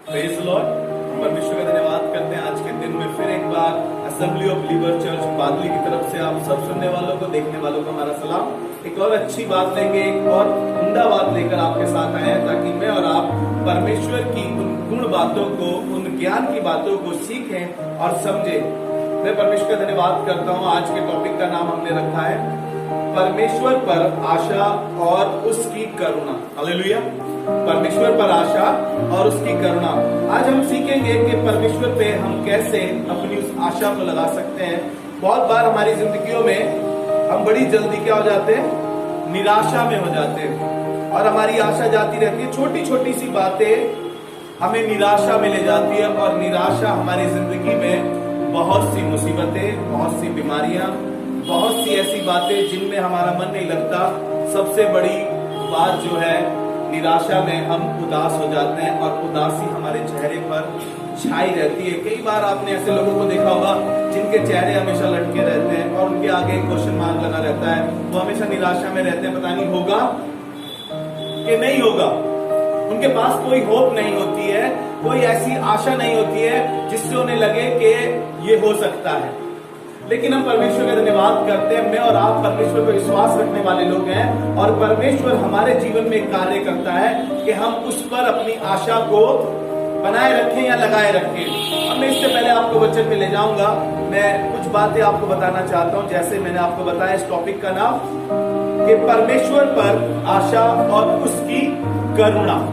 Praise Lord. हम परमेश्वर का धन्यवाद करते हैं आज के दिन में फिर एक बार असेंबली ऑफ बिलीवर चर्च बादली की तरफ से आप सब सुनने वालों को, देखने वालों को हमारा सलाम। एक और अच्छी बात लेके, एक और उम्दा बात लेकर आपके साथ आए हैं ताकि मैं और आप परमेश्वर की उन गुण बातों को, उन ज्ञान की बातों को सीखें और समझें। मैं परमेश्वर का धन्यवाद करता हूँ। आज के टॉपिक का नाम हमने रखा है परमेश्वर पर आशा और उसकी करुणा। हालेलुया। परमेश्वर पर आशा और उसकी करुणा। आज हम सीखेंगे कि परमेश्वर पे हम कैसे अपनी उस आशा को लगा सकते हैं। बहुत बार हमारी जिंदगियों में हम बड़ी जल्दी क्या हो जाते हैं, निराशा में हो जाते हैं और हमारी आशा जाती रहती है। छोटी छोटी सी बातें हमें निराशा में ले जाती है और निराशा हमारी जिंदगी में बहुत सी मुसीबतें, बहुत सी बीमारियां, बहुत सी ऐसी बातें जिनमें हमारा मन नहीं लगता। सबसे बड़ी बात जो है, निराशा में हम उदास हो जाते हैं और उदासी हमारे चेहरे पर छाई रहती है। कई बार आपने ऐसे लोगों को देखा होगा जिनके चेहरे हमेशा लटके रहते हैं और उनके आगे क्वेश्चन मार्क लगा रहता है। वो हमेशा निराशा में रहते हैं, पता नहीं होगा कि नहीं होगा। उनके पास कोई होप नहीं होती है, कोई ऐसी आशा नहीं होती है जिससे उन्हें लगे कि ये हो सकता है। लेकिन हम परमेश्वर का धन्यवाद करते हैं। मैं और आप परमेश्वर पर विश्वास रखने वाले लोग हैं और परमेश्वर हमारे जीवन में कार्य करता है कि हम उस पर अपनी आशा को बनाए रखें या लगाए रखें। अब मैं इससे पहले आपको वचन में ले जाऊंगा। मैं कुछ बातें आपको बताना चाहता हूं। जैसे मैंने आपको बताया इस टॉपिक का नाम कि परमेश्वर पर आशा और उसकी करुणा।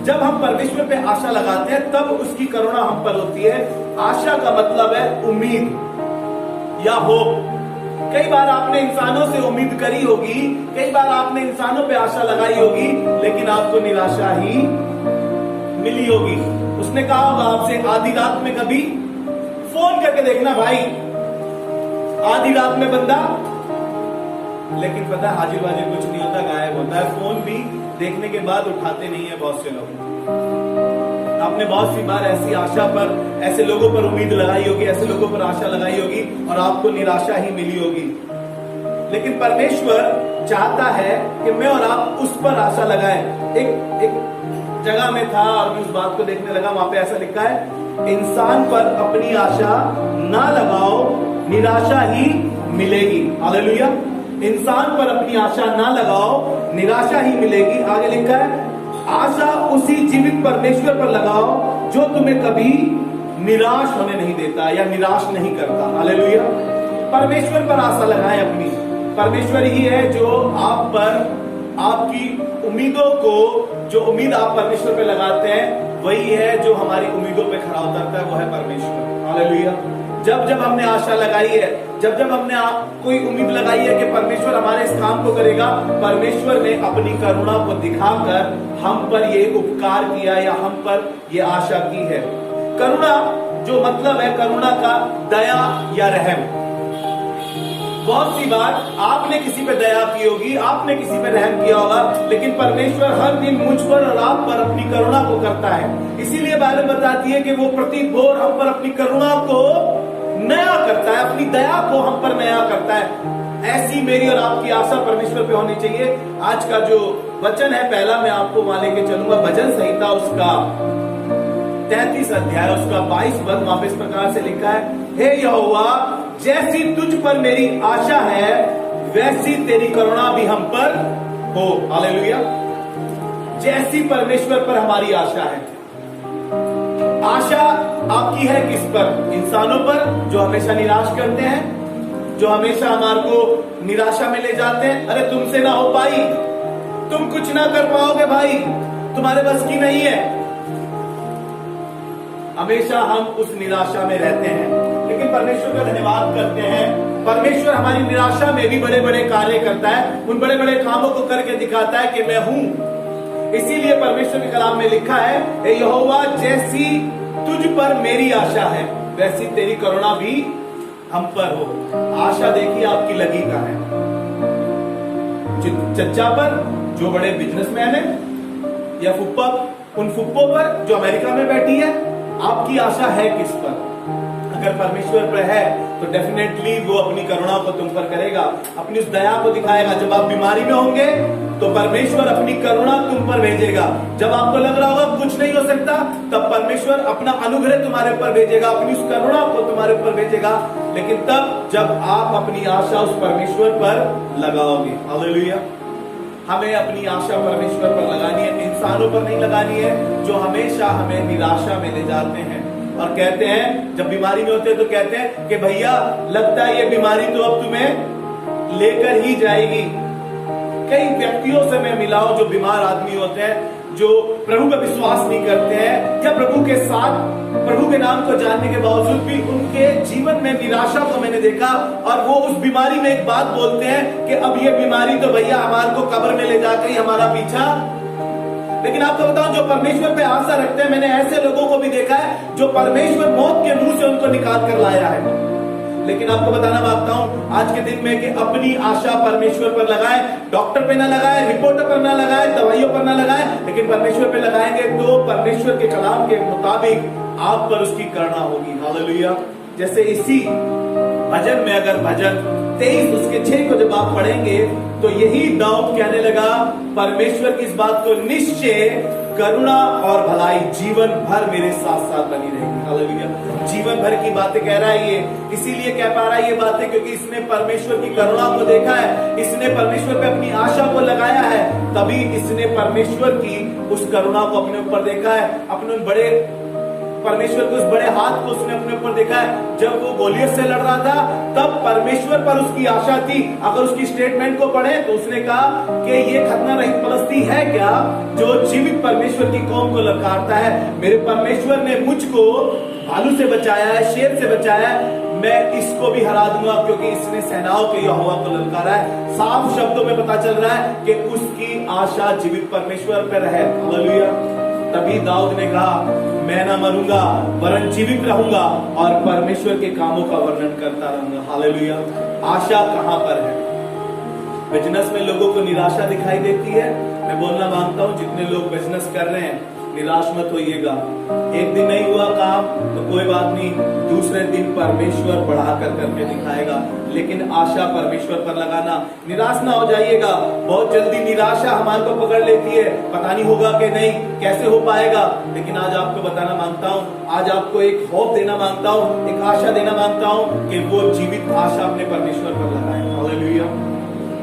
जब हम परमेश्वर पे आशा लगाते हैं तब उसकी करुणा हम पर होती है। आशा का मतलब है उम्मीद या होप। कई बार आपने इंसानों से उम्मीद करी होगी, कई बार आपने इंसानों पे आशा लगाई होगी, लेकिन आपको निराशा ही मिली होगी। उसने कहा होगा आपसे आधी रात में कभी फोन करके देखना भाई, आधी रात में बंदा, लेकिन पता है हाजिर वाजिर कुछ नहीं होता, गायब होता है। फोन भी देखने के बाद उठाते नहीं है बहुत से लोग। आपने बहुत सी बार ऐसी आशा पर, ऐसे लोगों पर उम्मीद लगाई होगी, ऐसे लोगों पर आशा लगाई होगी और आपको निराशा ही मिली होगी। लेकिन परमेश्वर चाहता है कि मैं और आप उस पर आशा लगाएं। एक जगह में था और मैं उस बात को देखने लगा, वहां पे ऐसा लिखा है, इंसान पर अपनी आशा ना लगाओ, निराशा ही मिलेगी। हालेलुया। इंसान पर अपनी आशा ना लगाओ, निराशा ही मिलेगी। आगे लिखा है, आशा उसी जीवित परमेश्वर पर लगाओ जो तुम्हें कभी निराश होने नहीं देता या निराश नहीं करता। हालेलुया। परमेश्वर पर आशा लगाएं अपनी। परमेश्वर ही है जो आप पर, आपकी उम्मीदों को, जो उम्मीद आप परमेश्वर पे लगाते हैं वही है जो हमारी उम्मीदों पे खरा उतरता है, वो है परमेश्वर। हालेलुया। जब जब हमने आशा लगाई है, जब जब हमने कोई उम्मीद लगाई है कि परमेश्वर हमारे इस काम को करेगा, परमेश्वर ने अपनी करुणा को दिखाकर हम पर ये उपकार किया या हम पर ये आशा की है। करुणा जो मतलब है, करुणा का दया या रहम। बहुत सी बार आपने किसी पे दया की होगी, आपने किसी पे रहम किया होगा, लेकिन परमेश्वर हर दिन मुझ पर और आप पर अपनी करुणा को करता है। इसीलिए बाइबल बताती है कि वो प्रति भोर हम पर अपनी करुणा को नया करता है, अपनी दया को हम पर नया करता है। ऐसी मेरी और आपकी आशा परमेश्वर पे होनी चाहिए। आज का जो वचन है पहला, मैं आपको वहां लेके चलूंगा भजन संहिता उसका 33 अध्याय उसका 22 पद। वहां पे इस प्रकार से लिखा है, हे यहोवा, जैसी तुझ पर मेरी आशा है वैसी तेरी करुणा भी हम पर हो। हालेलुया। जैसी परमेश्वर पर हमारी आशा है। आशा आपकी है किस पर? इंसानों पर जो हमेशा निराश करते हैं, जो हमेशा हमारे को निराशा में ले जाते हैं। अरे तुमसे ना हो पाई, तुम कुछ ना कर पाओगे भाई, तुम्हारे बस की नहीं है। हमेशा हम उस निराशा में रहते हैं, लेकिन परमेश्वर का धन्यवाद करते हैं। परमेश्वर हमारी निराशा में भी बड़े बड़े कार्य करता है, उन बड़े बड़े कामों को करके दिखाता है कि मैं हूं। इसीलिए परमेश्वर के कलाम में लिखा है, हे यहोवा, जैसी तुझ पर मेरी आशा है वैसी तेरी करुणा भी हम पर हो। आशा देखिए आपकी लगी कहां है? चच्चा पर जो बड़े बिजनेसमैन है, या फुप्पा, उन फुप्पो पर जो अमेरिका में बैठी है। आपकी आशा है किस पर? अगर परमेश्वर पर है तो डेफिनेटली वो अपनी करुणा को तुम पर करेगा, अपनी उस दया को दिखाएगा। जब आप बीमारी में होंगे तो परमेश्वर अपनी करुणा तुम पर भेजेगा। जब आपको लग रहा होगा कुछ नहीं हो सकता, तब परमेश्वर अपना अनुग्रह तुम्हारे ऊपर भेजेगा, अपनी उस करुणा को तुम्हारे ऊपर भेजेगा, लेकिन तब जब आप अपनी आशा उस परमेश्वर पर लगाओगे। हालेलुया। हमें अपनी आशा परमेश्वर पर लगानी है, इंसानों पर नहीं लगानी है जो हमेशा हमें निराशा में ले जाते हैं और कहते हैं, जब बीमारी में होते हैं तो कहते हैं कि भैया लगता है ये बीमारी तो अब तुम्हें लेकर ही जाएगी। कई व्यक्तियों से मैं मिला हूं जो बीमार आदमी होते हैं, जो प्रभु पर विश्वास नहीं करते हैं या प्रभु के साथ प्रभु के नाम को जानने के बावजूद भी उनके जीवन में निराशा को मैंने देखा, और वो उस बीमारी में एक बात बोलते हैं कि अब ये बीमारी तो भैया हमारे को कब्र में ले जाकर ही हमारा पीछा। लेकिन आपको बताऊं, जो परमेश्वर पे आशा रखते हैं, मैंने ऐसे लोगों को भी देखा है जो परमेश्वर मौत के मुंह से उनको निकाल कर लाया है। लेकिन आपको बताना चाहता हूं आज के दिन में कि अपनी आशा परमेश्वर पर लगाएं, डॉक्टर पे ना लगाएं, रिपोर्टर पर ना लगाएं, दवाइयों पर ना लगाएं, लेकिन परमेश्वर पे लगाएंगे तो परमेश्वर के कलाम के मुताबिक आप पर उसकी करुणा होगी। हालेलुया। जैसे इसी भजन में, अगर भजन 23 उसके 6 को जब आप पढ़ेंगे तो यही दाऊद कहने लगा, परमेश्वर की इस बात को निश्चय करुणा और भलाई जीवन भर मेरे साथ साथ बनी रहेगी। हालेलुया। जीवन भर की बातें कह रहा है ये, इसीलिए कह पा रहा है ये बातें क्योंकि इसने परमेश्वर की करुणा को देखा है, इसने परमेश्वर पे अपनी आशा को लगाया है, तभी इसने परमेश्वर की उस करुणा को अपने ऊपर देखा है, अपने बड़े परमेश्वर के उस बड़े हाथ को उसने अपने ऊपर देखा है। जब वो गोलियत से लड़ रहा था तब परमेश्वर पर उसकी आशा थी। अगर उसकी स्टेटमेंट को पढ़े तो उसने कहा कि ये खतना रहित पलस्ती है क्या जो जीवित परमेश्वर की कौम को ललकारता है। मेरे परमेश्वर ने मुझको भालू से बचाया है, शेर से बचाया है, मैं इसको भी हरा दूंगा क्योंकि इसने सेनाओं के यहोवा को ललकारा है। साफ शब्दों में पता चल रहा है कि उसकी आशा जीवित परमेश्वर पर है। हालेलुया। तभी दाऊद ने कहा, मैं ना मरूंगा वरन जीवित रहूंगा और परमेश्वर के कामों का वर्णन करता रहूंगा। हालेलुया। आशा कहां पर है? बिजनेस में लोगों को निराशा दिखाई देती है। मैं बोलना मांगता हूं, जितने लोग बिजनेस कर रहे हैं निराश मत होइएगा। एक दिन नहीं हुआ काम तो कोई बात नहीं, दूसरे दिन परमेश्वर बढ़ाकर करके दिखाएगा, लेकिन आशा परमेश्वर पर लगाना। निराश ना हो जाइएगा। बहुत जल्दी निराशा हमारे को पकड़ लेती है, पता नहीं होगा कि नहीं, कैसे हो पाएगा। लेकिन आज आपको बताना मांगता हूं, आज आपको एक होप देना मांगता हूं, एक आशा देना मांगता हूं कि वो जीवित आशा अपने परमेश्वर पर लगाए। हालेलुया।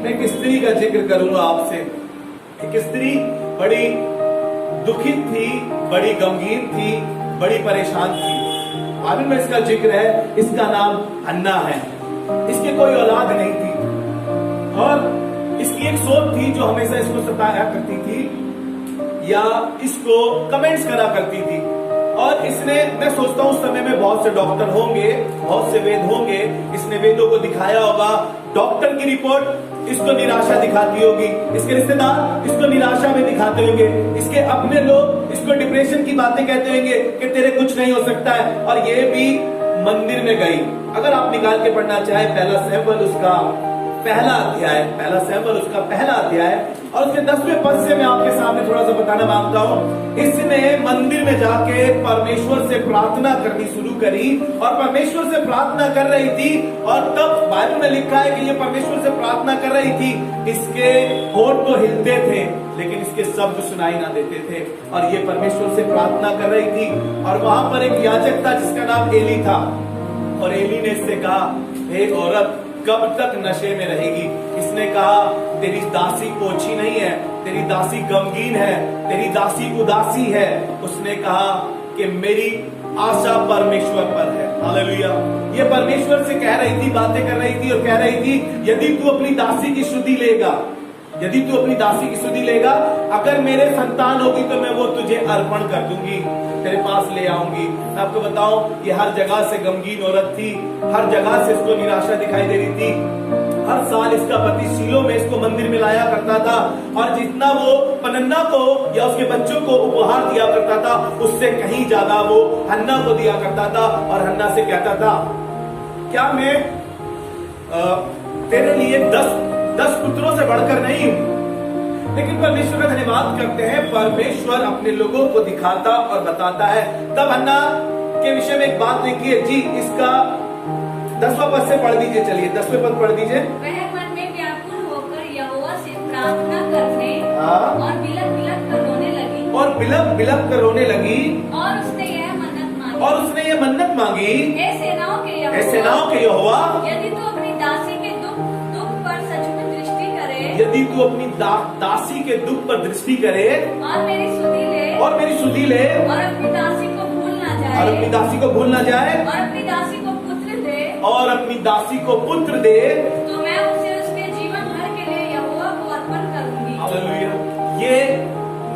मैं एक स्त्री का जिक्र करूंगा आपसे। एक स्त्री बड़ी दुखित थी, बड़ी गमगीन थी, बड़ी परेशान थी। मालूम में इसका जिक्र है, इसका नाम हन्ना है। इसके कोई औलाद नहीं थी और इसकी एक सोच थी जो हमेशा इसको सताया करती थी या इसको कमेंट्स करा करती थी। और इसने, मैं सोचता हूं उस समय में बहुत से डॉक्टर होंगे, बहुत से वेद होंगे, इसने वेदों को दिखाया होगा। डॉक्टर की रिपोर्ट इसको निराशा दिखाती होगी, इसके रिश्तेदार इसको निराशा में दिखाते होंगे, इसके अपने लोग इसको डिप्रेशन की बातें कहते होंगे कि तेरे कुछ नहीं हो सकता है। और ये भी मंदिर में गई। अगर आप निकाल के पढ़ना चाहे पहला सैमुएल उसका पहला अध्याय और उसके 10वें पद से मैं आपके सामने थोड़ा सा बताना मांगता हूं। इसने मंदिर में जाके परमेश्वर से प्रार्थना करनी शुरू करी और परमेश्वर से प्रार्थना कर रही थी। और तब बाइबल में लिखा है कि ये परमेश्वर से प्रार्थना कर रही थी, इसके होठ तो हिलते थे लेकिन इसके शब्द सुनाई ना देते थे। और ये परमेश्वर से प्रार्थना कर रही थी और वहां पर एक याजक था जिसका नाम एली था। और एली ने इससे कहा, हे औरत, कब तक नशे में रहेगी? इसने कहा, तेरी दासी पोछी नहीं है, तेरी दासी गमगीन है, तेरी दासी उदासी है। उसने कहा कि मेरी आशा परमेश्वर पर है। हालेलुया। ये परमेश्वर से कह रही थी, बातें कर रही थी और कह रही थी, यदि तू अपनी दासी की शुद्धि लेगा, यदि तू अपनी दासी की शुद्धि लेगा, अगर मेरे संतान होगी तो मैं वो तुझे अर्पण कर दूंगी, तेरे पास ले आऊंगी। मैं आपको बताऊं, ये हर जगह से गमगीन औरत थी, हर जगह से इसको निराशा दिखाई दे रही थी। हर साल इसका पति शीलो में इसको मंदिर में लाया करता था और जितना वो पनन्ना को या उसके बच्चों को उपहार दिया करता था, उससे कहीं ज्यादा वो हन्ना को दिया करता था। और हन्ना से कहता था, क्या मैं तेरे लिए 10 पुत्रों से बढ़कर नहीं हूं? लेकिन परमेश्वर का धन्यवाद करते हैं, परमेश्वर अपने लोगों को दिखाता और बताता है। तब हन्ना के विषय में एक बात लिखी जी, इसका 10वां पद से पढ़ दीजिए। चलिए 10वें पद पढ़ दीजिए। वह मन में व्याकुल होकर यहोवा से प्रार्थना करने और बिलख बिलख कर रोने लगी। और बिलख बिलख कर रोने लगी। और उसने यह मांगी और उसने ये मन्नत मांगी, हे सेनाओं के हे सेनाओं के यहोवा, यदि तू अपनी दासी के दुख दुख पर सचमुच दृष्टि करे यदि तू अपनी दासी के दुख पर दृष्टि करे और मेरी सुधि ले और मेरी सुधि ले और अपनी दासी को भूल ना और जाए अपनी दासी को भूल ना जाए और अपनी दासी को पुत्र दे, और अपनी दासी को पुत्र दे, तो मैं उसे उसके जीवन भर के लिए यहोवा को अर्पण करूंगी। हालेलुया। ये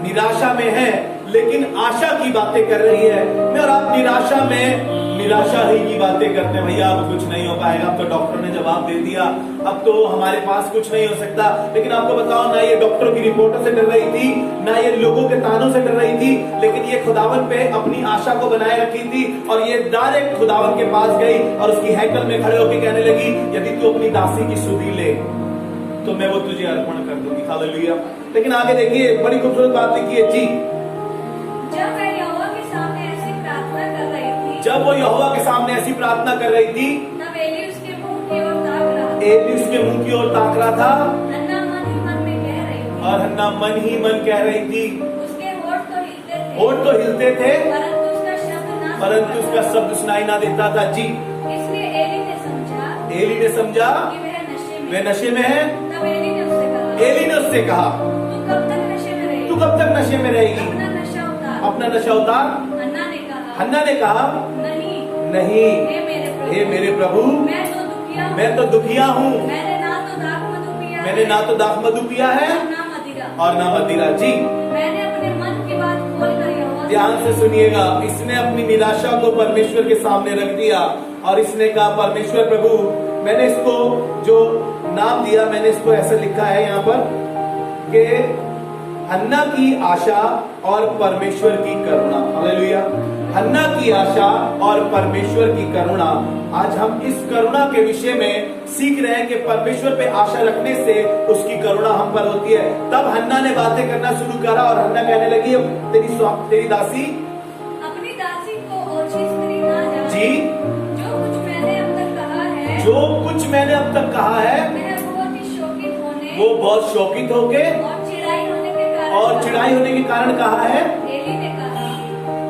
निराशा में है लेकिन आशा की बातें कर रही है। मैं और आप निराशा में निराशा ही की बातें करते हैं, भैया अब कुछ नहीं हो पाएगा, अब तो डॉक्टर ने जवाब दे दिया, अब तो हमारे पास कुछ नहीं हो सकता। लेकिन आपको बताओ, ना ये डॉक्टरों की रिपोर्टों से डर रही थी, ना ये लोगों के तानों से डर रही थी, लेकिन ये खुदावन पे अपनी आशा को बनाए रखी थी और ये डायरेक्ट खुदावन के पास गई और उसकी हैकल में खड़े होकर कहने लगी, यदि तू अपनी दासी की सुधि ले तो मैं वो तुझे अर्पण कर दूंगी। हालेलुया। लेकिन आगे देखिए, बड़ी खूबसूरत बात लिखी है जी। जब मैं यहोवा के सामने ऐसी प्रार्थना कर रही थी, जब वो यहोवा के सामने ऐसी प्रार्थना कर रही थी, तब एली उसके मुंह की ओर ताक रहा था। एली उसके मुंह की ओर ताक रहा था हन्ना मन ही मन में कह रही थी, और हन्ना मन ही मन कह रही थी, उसके होठ तो हिलते थे, होठ तो हिलते थे परंतु उसका शब्द सुनाई ना देता था जी। इसलिए एली ने समझा कि वे नशे में है। तब एली ने उससे कहा, एली ने उससे कहा, तू कब तक नशे में रहेगी? तू कब तक नशे में रहेगी? अपना नशा उतार। अपना नशा उतार। हन्ना ने कहा, नहीं, नहीं, हे मेरे प्रभु, मैं तो दुखिया हूँ, मैंने ना तो दाख मधु पिया है, मैंने ना तो दाख मधु पिया है और ना मदिरा, और ना मदिरा जी। मैंने अपने मन की बात खोल कर यहोवा ध्यान से सुनिएगा, इसने अपनी निराशा को परमेश्वर के सामने रख दिया और इसने कहा, परमेश्वर प्रभु, मैंने इसको जो नाम दिया, मैंने इसको ऐसे लिखा है यहाँ पर कि हन्ना की आशा और परमेश्वर की करुणा। हालेलुया। हन्ना की आशा और परमेश्वर की करुणा। आज हम इस करुणा के विषय में सीख रहे हैं कि परमेश्वर पे आशा रखने से उसकी करुणा हम पर होती है। तब हन्ना ने बातें करना शुरू करा और हन्ना कहने लगी, तेरी दासी अपनी दासी को ओछी स्त्री ना जाने जी, जो कुछ मैंने अब तक कहा है, जो कुछ मैंने अब तक कहा है, मैं बहुत ही शोकित होने वो बहुत शौकित होके और चिढ़ाई होने के कारण कहा है।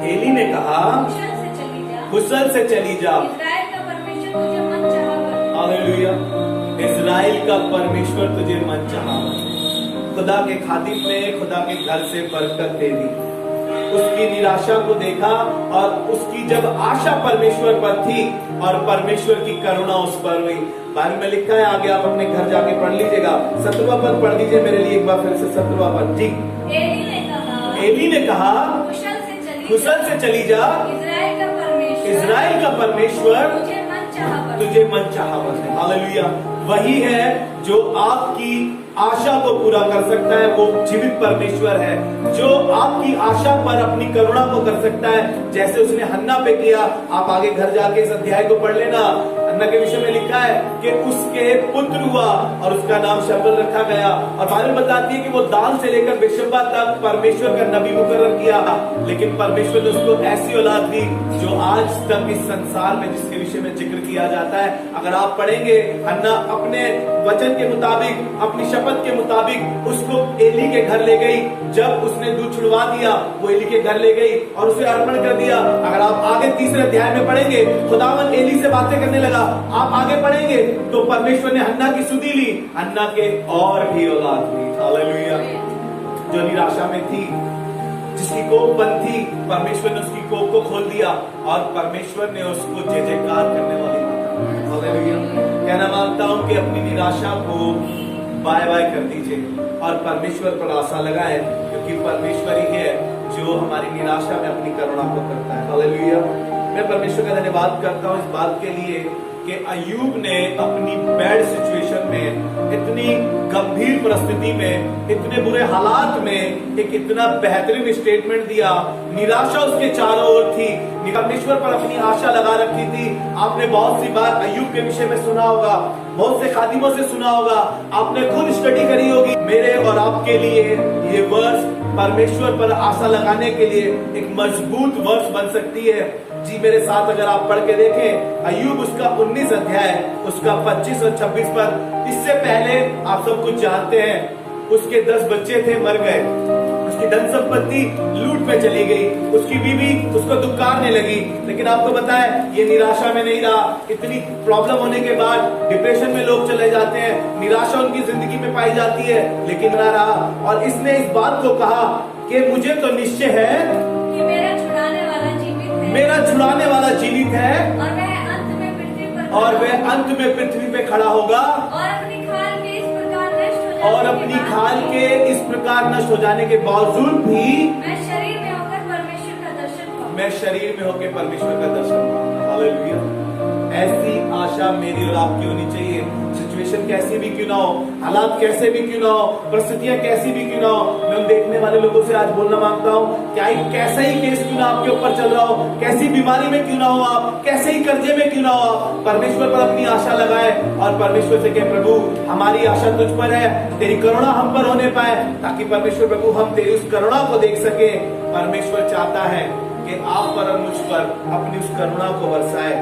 एली ने कहा, कुशल से चली जा, कुशल से चली जा। इस्राएल का परमेश्वर तुझे मन चाहा कर। हालेलुया। इज़राइल का परमेश्वर तुझे मन चाहा। खुदा के खादिम ने खुदा के घर से बरकत दे दी, उसकी निराशा को देखा और उसकी जब आशा परमेश्वर पर थी और परमेश्वर की करुणा उस पर हुई। बाइबल में लिखा है, आगे आप अपने घर जाके पढ़ लीजिएगा, 7वां पद पढ़ लीजिए मेरे लिए एक बार फिर से, 7वां पद जी। एली ने कहा, कुशल से चली जा, इज़राइल का परमेश्वर तुझे मन चाहा बने। हालेलुया। वही है जो आपकी आशा को पूरा कर सकता है, वो जीवित परमेश्वर है जो आपकी आशा पर अपनी करुणा को कर सकता है, जैसे उसने हन्ना पे किया। आप आगे घर जाके इस अध्याय को पढ़ लेना। हन्ना के विषय में लिखा है कि उसके पुत्र हुआ और उसका नाम शमूएल रखा गया। और बाइबल बताती है कि वो दान से लेकर बेशब्बा तक परमेश्वर का नबी मुकर्रर किया, लेकिन परमेश्वर ने उसको ऐसी औलाद दी जो आज तक इस संसार में जिसके विषय में जिक्र किया जाता है। अगर आप पढ़ेंगे, हन्ना अपने वचन के मुताबिक, अपनी शपथ के मुताबिक उसको एली के घर ले गई। जब उसने दूध छुड़वा दिया, वो एली के घर ले गई और उसे अर्पण कर दिया। अगर आप आगे 3 अध्याय में पढ़ेंगे, खुदावन एली से बातें करने लगा। आप आगे पढ़ेंगे तो परमेश्वर ने हन्ना की सुधि ली, हन्ना के और भी औलाद हुई। हालेलुया। जो निराशा में थी, जिसकी कोख बंद थी, परमेश्वर ने उसकी कोख को खोल दिया और परमेश्वर ने उसको जय जयकार करने वाली माता। हालेलुया। कहना मांगता हूं कि अपनी निराशा को बाय बाय कर दीजिए और परमेश्वर पर आशा लगाएं, क्योंकि परमेश्वर ही है जो हमारी निराशा में अपनी करुणा को करता है। हालेलुया। मैं परमेश्वर का धन्यवाद करता हूं इस बात के लिए कि अय्यूब ने अपनी बैड सिचुएशन में, इतनी गंभीर परिस्थिति में, इतने बुरे हालात में एक इतना बेहतरीन स्टेटमेंट दिया। निराशा उसके चारों ओर थी, परमेश्वर पर अपनी आशा लगा रखी थी। आपने बहुत सी बार अय्यूब के विषय में सुना होगा, बहुत से खादिमों से सुना होगा, आपने खुद स्टडी करी होगी। मेरे और आपके लिए ये वर्ष परमेश्वर पर आशा लगाने के लिए एक मजबूत वर्ष बन सकती है। जी मेरे साथ अगर आप पढ़ के देखें, अय्यूब उसका 19 अध्याय, उसका 25 और 26 पद। इससे पहले आप सब कुछ जानते हैं, उसके 10 बच्चे थे, मर गए, उसकी धन संपत्ति लूट में चली गई, उसकी बीवी उसको दुक्कारने लगी। लेकिन आपको पता है ये निराशा में नहीं रहा। इतनी प्रॉब्लम होने के बाद डिप्रेशन में लोग चले जाते हैं, निराशा उनकी जिंदगी में पाई जाती है, लेकिन ना रहा। और इसने इस बात को कहा कि मुझे तो निश्चय है कि मेरा छुड़ाने वाला जीवित है, मेरा छुड़ाने वाला जीवित है, और वह अंत में पृथ्वी पर और वह अंत में पृथ्वी पे खड़ा होगा, और अपनी खाल के इस प्रकार नष्ट हो जाने और के अपनी बाद खाल के इस प्रकार नष्ट हो जाने के बावजूद भी मैं शरीर में होकर परमेश्वर का दर्शन पाऊं। मैं शरीर में होकर परमेश्वर का दर्शन पाऊंगा। हालेलुया। ऐसी आशा मेरी और आपकी होनी चाहिए। सिचुएशन कैसी भी क्यों ना हो, हालात कैसे भी क्यों ना हो, परिस्थितियां कैसी भी क्यों ना हो, मैं उन देखने वाले लोगों से आज बोलना मांगता हूँ, क्या कैसा ही केस क्यों ना आपके ऊपर चल रहा हो, कैसी बीमारी में क्यों ना हो आप, कैसे ही कर्जे में क्यों ना हो आप, परमेश्वर पर अपनी आशा लगाए और परमेश्वर से कहे, प्रभु हमारी आशा तुझ पर है, तेरी करुणा हम पर होने पाए, ताकि परमेश्वर प्रभु हम तेरी उस करुणा को देख सके। परमेश्वर चाहता है कि आप पर और मुझ पर अपनी उस करुणा को बरसाए।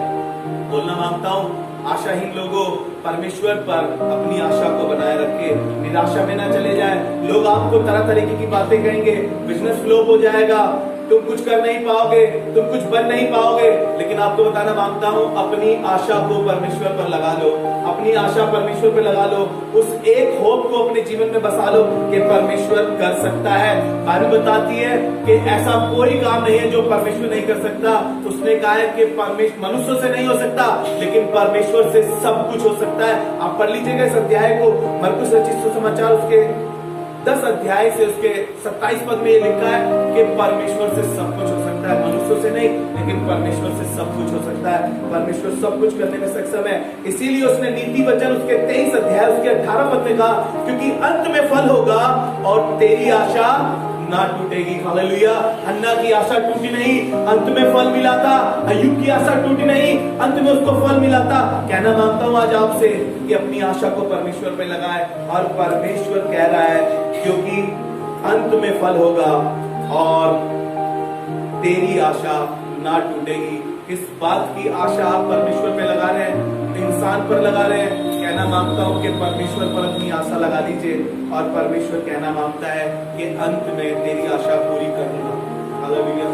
बोलना मांगता हूँ, आशाहीन लोगों परमेश्वर पर अपनी आशा को बनाए रखे, निराशा में ना चले जाए। लोग आपको तरह तरीके की बातें कहेंगे, बिजनेस फ्लॉप हो जाएगा, तुम कुछ कर नहीं पाओगे, तुम कुछ बन नहीं पाओगे, लेकिन आपको बताना मांगता हूँ, अपनी आशा को परमेश्वर पर लगा लो, अपनी आशा परमेश्वर पर लगा लो, उस एक होप को अपने जीवन में बसा लो कि परमेश्वर कर सकता है। बाइबल बताती है कि ऐसा कोई काम नहीं है जो परमेश्वर नहीं कर सकता। उसने कहा है कि परमेश्वर मनुष्यों से नहीं हो सकता, लेकिन परमेश्वर से सब कुछ हो सकता है। आप पढ़ लीजिएगा इस अध्याय को, मरकुस रचित सुसमाचार उसके 10 अध्याय से उसके 27 पद में ये लिखा है कि परमेश्वर से सब कुछ हो सकता है, मनुष्यों से नहीं, लेकिन परमेश्वर से सब कुछ हो सकता है। परमेश्वर सब कुछ करने में सक्षम है। इसीलिए उसने नीति वचन उसके 23 अध्याय उसके 18 पद में कहा, क्योंकि अंत में फल होगा और तेरी आशा ना टूटेगी। हालेलुया। हन्ना की आशा टूटी नहीं, अंत में फल मिला था। अय्यूब की आशा टूटी नहीं, अंत में उसको फल मिला था। कहना मांगता हूं आज आपसे कि अपनी आशा को परमेश्वर पे लगाए, और परमेश्वर कह रहा है क्योंकि अंत में फल होगा और तेरी आशा ना टूटेगी। किस बात की आशा आप परमेश्वर पे लगा रहे हैं? इंसान पर लगा रहे हैं? कहना मांगता हूं कि परमेश्वर पर अपनी आशा लगा लीजिए, और परमेश्वर कहना मांगता है कि अंत में तेरी आशा पूरी करूंगा। हालेलुया।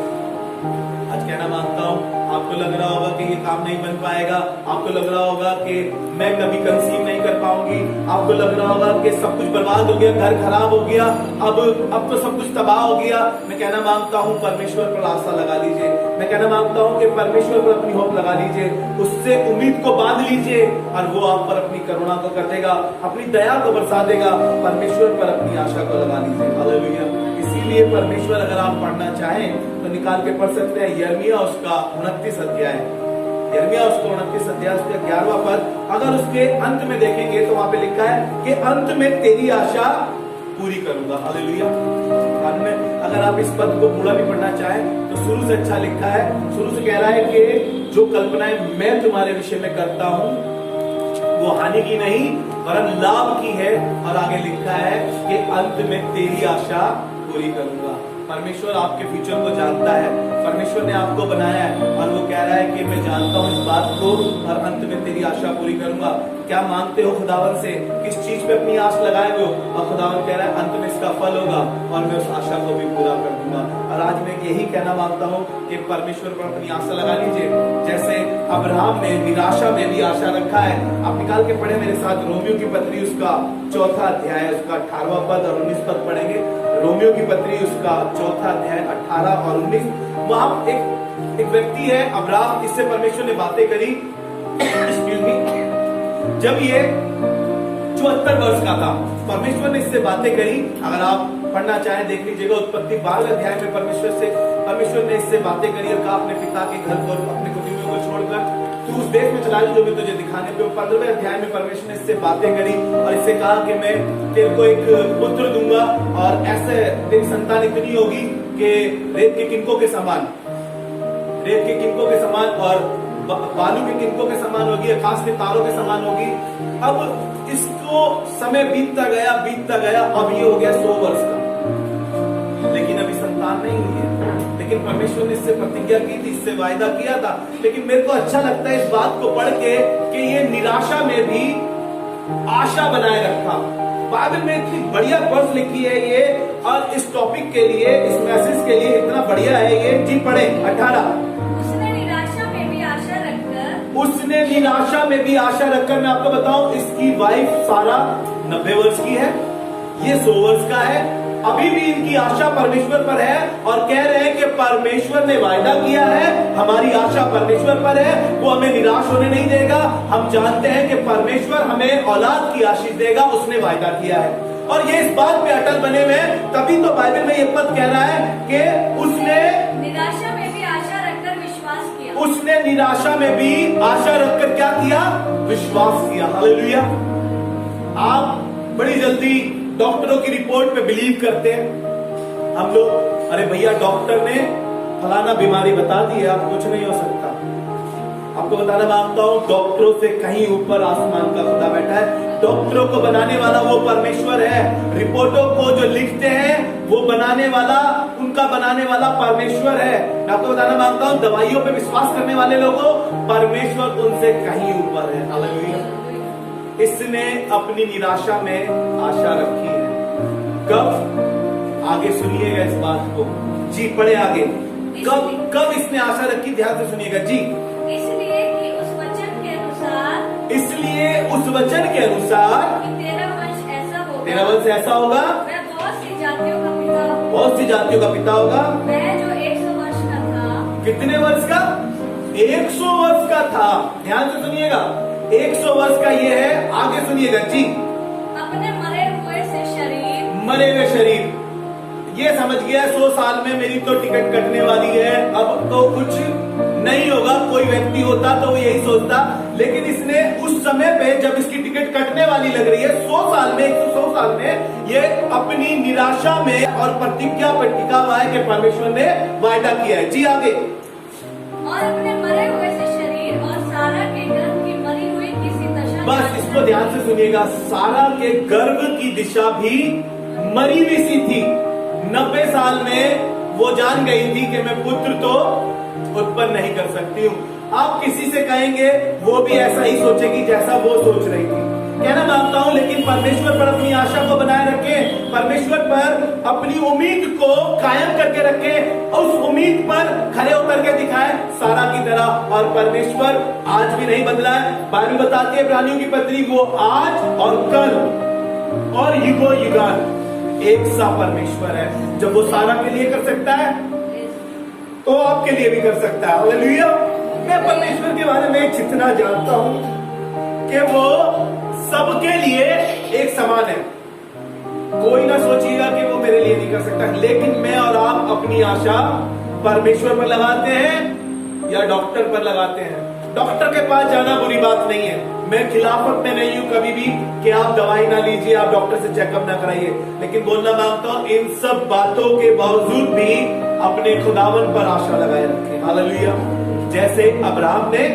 आज कहना मांगता हूं, आपको लग रहा होगा कि ये काम नहीं बन पाएगा, आपको लग रहा होगा कि मैं कभी कंसीव नहीं कर पाऊंगी, आपको लग रहा होगा कि सब कुछ बर्बाद हो गया, घर खराब हो गया, अब तो सब कुछ तबाह हो गया। मैं कहना मांगता हूं परमेश्वर पर आशा लगा लीजिए। मैं कहना मांगता हूं कि परमेश्वर पर अपनी होप लगा लीजिए, उससे उम्मीद को बांध लीजिए, और वो आप पर अपनी करुणा को कर देगा, अपनी दया को बरसा देगा। परमेश्वर पर अपनी आशा को लगा लीजिए। हालेलुया। इसीलिए परमेश्वर, अगर आप पढ़ना चाहें तो निकाल के पढ़ सकते हैं यिर्मयाह उसका 29 अध्याय, यिर्मयाह उसका 29 अध्याय उसका 11वां पद। अगर उसके अंत में देखेंगे तो वहां पे लिखा है कि अंत में तेरी आशा पूरी करूंगा। हालेलुया। अंत में अगर आप इस पद को पूरा भी पढ़ना चाहें तो शुरू से अच्छा लिखा है। शुरू से कह रहा है कि जो कल्पनाएं मैं तुम्हारे विषय में करता हूं वो हानि की नहीं वरन लाभ की है, और आगे लिखा है कि अंत में तेरी आशा पूरी करूंगा। परमेश्वर आपके फ्यूचर को जानता है, परमेश्वर ने आपको बनाया है, और वो कह रहा है कि मैं जानता हूं इस बात को, और अंत में तेरी आशा पूरी करूंगा। क्या मांगते हो खुदावन से? किस चीज पे अपनी आश लगाए हो? और खुदावन कह रहा है अंत में इसका फल होगा और मैं उस आशा को भी पूरा कर दूंगा। और आज मैं यही कहना मांगता हूं कि परमेश्वर पर अपनी आशा लगा लीजिए। जैसे अब्राहम ने निराशा में भी आशा रखा है। आप निकाल के पढ़े मेरे साथ रोमियो की पत्री उसका 4था अध्याय उसका 18वां पद और 19 पद पढ़ेंगे। रोमियो की पत्री उसका 4था अध्याय 18 और 19। वहां एक व्यक्ति है अब्राहम, इससे परमेश्वर ने बातें करी जब ये 74 वर्ष का था। परमेश्वर ने इससे बातें करी। अगर आप पढ़ना चाहें देख लीजिएगा उत्पत्ति 12 अध्याय में परमेश्वर ने इससे बातें करी और कहा अपने पिता के घर को अपने कुटुंबियों को छोड़कर तू उस देश में चला जो मैं तुझे दिखाने पे। 15वें अध्याय में परमेश्वर ने इससे बातें करी और इससे कहा कि मैं तेरे को एक पुत्र दूंगा, और ऐसे तेरी संतान इतनी होगी कि रेत के किनकों के समान और बालू के किनकों के समान होगी, आकाश के तारों के समान होगी। अब इसको समय बीतता गया, अब ये हो गया 100 वर्ष का, लेकिन अभी संतान नहीं हुई है। लेकिन परमेश्वर ने इससे प्रतिज्ञा की थी, इससे वायदा किया था। लेकिन मेरे को अच्छा लगता है इस बात को पढ़ के कि ये निराशा में भी आशा बनाए रखा। बाइबल में इतनी बढ़िया वर्स लिखी है ये, और इस टॉपिक के लिए, इस मैसेज के लिए इतना बढ़िया है ये। जी पढ़े 18। उसने निराशा में भी आशा रखकर, उसने निराशा में भी आशा रखकर, मैं आपको बताऊं, इसकी वाइफ सारा 90 वर्ष की है, ये 100 वर्ष का है। अभी भी इनकी आशा परमेश्वर पर है और कह रहे हैं कि परमेश्वर ने वायदा किया है, हमारी आशा परमेश्वर पर है, वो हमें निराश होने नहीं देगा। हम जानते हैं कि परमेश्वर हमें औलाद की आशीष देगा, उसने वायदा किया है और ये इस बात पे अटल बने हुए हैं। तभी तो बाइबल में ये पद कह रहा है कि उसने निराशा में भी आशा रखकर विश्वास किया। उसने निराशा में भी आशा रखकर क्या किया? विश्वास किया। हालेलुया। आप बड़ी जल्दी डॉक्टरों की रिपोर्ट पे बिलीव करते हैं हम लोग। अरे भैया डॉक्टर ने फलाना बीमारी बता दी है, अब कुछ नहीं हो सकता। आपको बताना मांगता हूं, डॉक्टरों से कहीं ऊपर आसमान का खुदा बैठा है। डॉक्टरों को बनाने वाला वो परमेश्वर है। रिपोर्टों को जो लिखते हैं वो बनाने वाला, उनका बनाने वाला परमेश्वर है। मैं आपको बताना मांगता हूं, दवाइयों पे विश्वास करने वाले लोगों, परमेश्वर उनसे कहीं ऊपर है। हालेलुया। इसने अपनी निराशा में आशा रखी है। कब? आगे सुनिएगा इस बात को। जी पढ़े आगे। कब इसने आशा रखी? ध्यान से सुनिएगा जी। इसलिए कि उस वचन के अनुसार, इसलिए उस वचन के अनुसार कि तेरा वंश ऐसा होगा, तेरा वंश ऐसा होगा, वह बहुत सी जातियों का पिता होगा। बहुत सी जातियों का पिता होगा। वह जो 100 वर्ष का था, कितने वर्ष का? 100 वर्ष का था। ध्यान से सुनिएगा, 100 वर्ष का ये है। आगे सुनिएगा जी। अपने मरे हुए से शरीर, मरे हुए शरीर, ये समझ गया 100 साल में मेरी तो टिकट कटने वाली है, अब तो कुछ नहीं होगा। कोई व्यक्ति होता तो वो यही सोचता, लेकिन इसने उस समय पे जब इसकी टिकट कटने वाली लग रही है 100 साल में, 100 साल में, ये अपनी निराशा में और प्रतिज्ञा पर टिका हुआ है कि परमेश्वर ने वायदा किया है। जी आगे। और अपने मरे हुए से शरीर और सारा के गर्भ की मरी हुई किसी दशा, बस इसको ध्यान से सुनिएगा। सारा के गर्भ की दिशा भी मरी हुई सी थी। 90 साल में वो जान गई थी कि मैं पुत्र तो उत्पन्न नहीं कर सकती हूँ। आप किसी से कहेंगे वो भी ऐसा ही सोचेगी जैसा वो सोच रही थी। कहना मानता हूं, लेकिन परमेश्वर पर अपनी आशा को बनाए रखें, परमेश्वर पर अपनी उम्मीद को कायम करके रखें, उस उम्मीद पर खड़े उतर के दिखाएं सारा की तरह। और परमेश्वर आज भी नहीं बदला है। बाइबल बताती है इब्रानियों की पत्री, वो आज और कल और युगो युगान एक सा परमेश्वर है। जब वो सारा के लिए कर सकता है तो आपके लिए भी कर सकता है। हालेलुया। मैं परमेश्वर के बारे में जितना जानता हूं कि वो सबके लिए एक समान है। कोई ना सोचिएगा कि वो मेरे लिए नहीं कर सकता, लेकिन मैं और आप अपनी आशा परमेश्वर पर लगाते हैं या डॉक्टर पर लगाते हैं। डॉक्टर के पास जाना बुरी बात नहीं है, मैं खिलाफत में नहीं हूं कभी भी कि आप दवाई ना लीजिए, आप डॉक्टर से चेकअप ना कराइए, लेकिन बोलना मांगता हूं इन सब बातों के बावजूद भी अपने खुदावन पर आशा लगाए रखें। हालेलुया। जैसे अब्राहम ने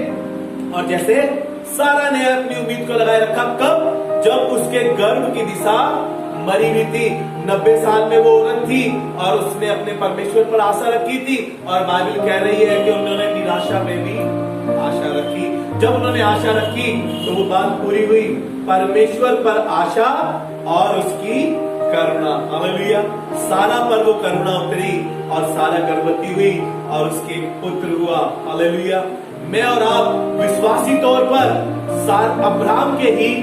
और जैसे सारा ने अपनी उम्मीद को लगाए रखा। कब? जब उसके गर्भ की दिशा मरी हुई थी। 90 साल में वो औरत थी और उसने अपने परमेश्वर पर आशा रखी थी, और बाइबल कह रही है कि उन्होंने निराशा में भी आशा रखी। जब उन्होंने आशा रखी तो वो बात पूरी हुई। परमेश्वर पर आशा और उसकी करुणा। हालेलुया। सारा पर वो करुणा उतरी और सारा गर्भवती हुई और उसके पुत्र हुआ। हालेलुया। मैं और आप विश्वासी तौर पर अब्राहम के ही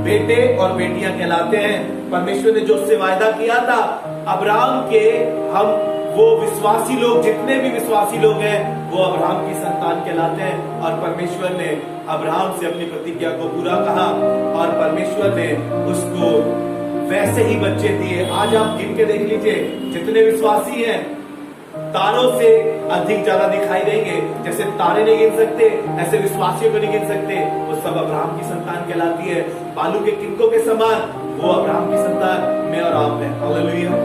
बेटे और बेटियां कहलाते हैं। परमेश्वर ने जो उससे वायदा किया था, अब्राहम के हम वो विश्वासी लोग, जितने भी विश्वासी लोग हैं वो अब्राहम की संतान कहलाते हैं। और परमेश्वर ने अब्राहम से अपनी प्रतिज्ञा को पूरा कहा और परमेश्वर ने उसको वैसे ही बच्चे दिए। आज आप गिन के देख लीजिए, जितने विश्वासी हैं तारों से अधिक ज्यादा दिखाई देंगे। जैसे तारे नहीं गिन सकते, ऐसे विश्वासियों को नहीं गिन सकते। वो सब अब्राहम की संतान कहलाती है। बालू के किनकों के समान वो अब्राहम की संतान मैं और आप हैं। हालेलुया।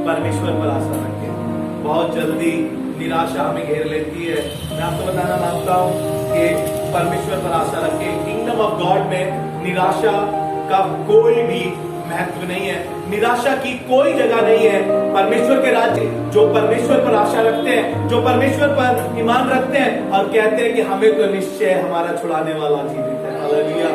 परमेश्वर पर आशा रखें। बहुत जल्दी निराशा हमें घेर लेती है। मैं आपको बताना मांगता हूं कि परमेश्वर पर आशा रखें। किंगडम ऑफ गॉड में निराशा का कोई भी महत्व नहीं है, निराशा की कोई जगह नहीं है। परमेश्वर के राज्य, जो परमेश्वर पर आशा रखते हैं, जो परमेश्वर पर ईमान रखते हैं और कहते हैं कि हमें तो निश्चय हमारा छुड़ाने वाला जीवित है। हालेलुया।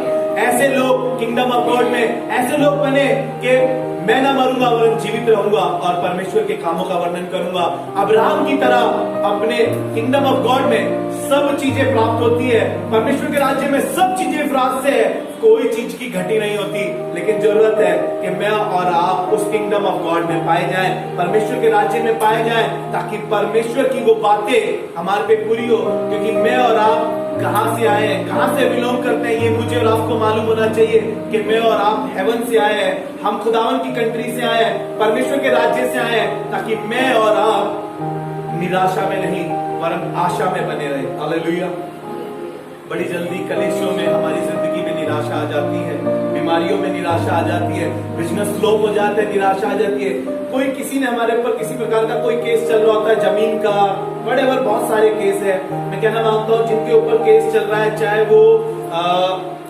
ऐसे लोग किंगडम ऑफ गॉड में ऐसे लोग बने कि मैं ना मरूंगा वरन जीवित रहूंगा और परमेश्वर के कामों का वर्णन करूंगा। अब्राहम की तरह अपने किंगडम ऑफ गॉड में सब चीजें प्राप्त होती है, परमेश्वर के राज्य में सब चीजें प्राप्त से है, कोई चीज की घटी नहीं होती। लेकिन जरूरत है कि मैं और आप उस किंगडम ऑफ गॉड में पाए जाएं, परमेश्वर के राज्य में पाए जाएं, ताकि परमेश्वर की वो बातें हमारे पे पूरी हो। क्योंकि मैं और आप कहां से आए हैं, कहां से बिलोंग करते हैं, ये मुझे और आपको मालूम होना चाहिए कि मैं और आप हेवन से आए हैं, हम खुदावन की कंट्री से आए हैं, परमेश्वर के राज्य से आए हैं, ताकि मैं और आप निराशा में नहीं वरन आशा में बने रहे। हालेलुया। बड़ी जल्दी कलेशों में हमारी जिंदगी में निराशा आ जाती है, बीमारियों में निराशा आ जाती है, बिजनेस स्लो हो जाता है, निराशा आ जाती है। कोई किसी ने हमारे ऊपर किसी प्रकार का कोई केस चल रहा होता है, जमीन का, बड़े बहुत सारे केस है। मैं कहना मांगता हूँ जिनके ऊपर केस चल रहा है, चाहे वो